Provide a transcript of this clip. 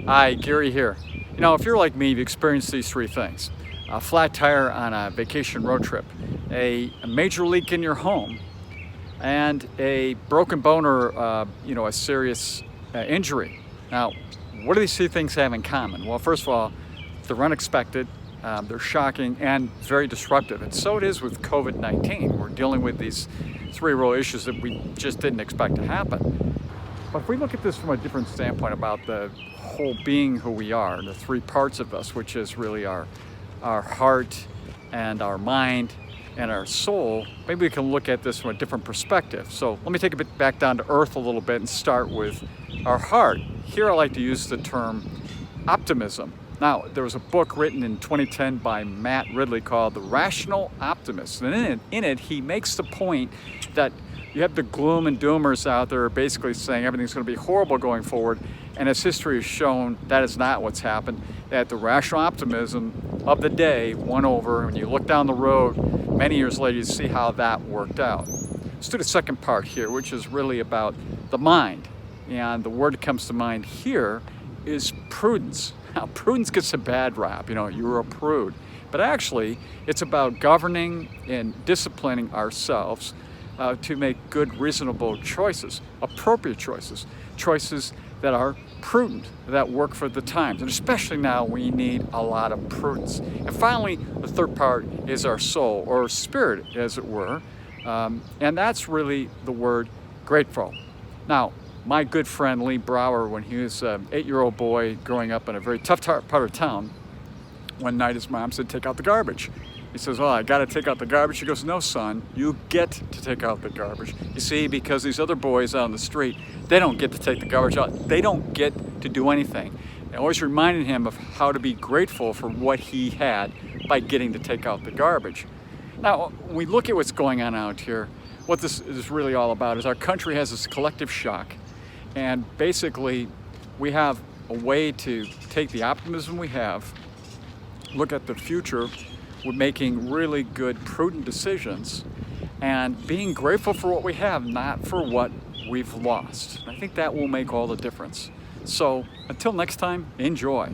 Hi, Gary here. You know, if you're like me, you've experienced these three things. A flat tire on a vacation road trip, a major leak in your home, and a broken bone or, a serious injury. Now, what do these three things have in common? Well, first of all, they're unexpected, they're shocking, and very disruptive. And so it is with COVID-19. We're dealing with these three real issues that we just didn't expect to happen. But if we look at this from a different standpoint about the whole being who we are, the three parts of us, which is really our heart and our mind and our soul, maybe we can look at this from a different perspective. So let me take a bit back down to earth a little bit and start with our heart. Here I like to use the term optimism. Now, there was a book written in 2010 by Matt Ridley called The Rational Optimist. And in it, he makes the point that you have the gloom and doomers out there basically saying everything's going to be horrible going forward. And as history has shown, that is not what's happened. That the rational optimism of the day won over. When you look down the road many years later, you see how that worked out. Let's do the second part here, which is really about the mind. And the word that comes to mind here is prudence. Now, prudence gets a bad rap, you're a prude. But actually, it's about governing and disciplining ourselves to make good, reasonable choices, appropriate choices, choices that are prudent, that work for the times. And especially now, we need a lot of prudence. And finally, the third part is our soul, or spirit, as it were. And that's really the word grateful. Now, my good friend Lee Brower, when he was an 8-year-old boy growing up in a very tough part of town, one night his mom said, "Take out the garbage." He says, "Well, I got to take out the garbage." She goes, "No, son, you get to take out the garbage." You see, because these other boys out on the street, they don't get to take the garbage out. They don't get to do anything. It always reminded him of how to be grateful for what he had by getting to take out the garbage. Now, when we look at what's going on out here, what this is really all about is our country has this collective shock. And basically, we have a way to take the optimism we have, look at the future, with making really good, prudent decisions, and being grateful for what we have, not for what we've lost. I think that will make all the difference. So until next time, enjoy.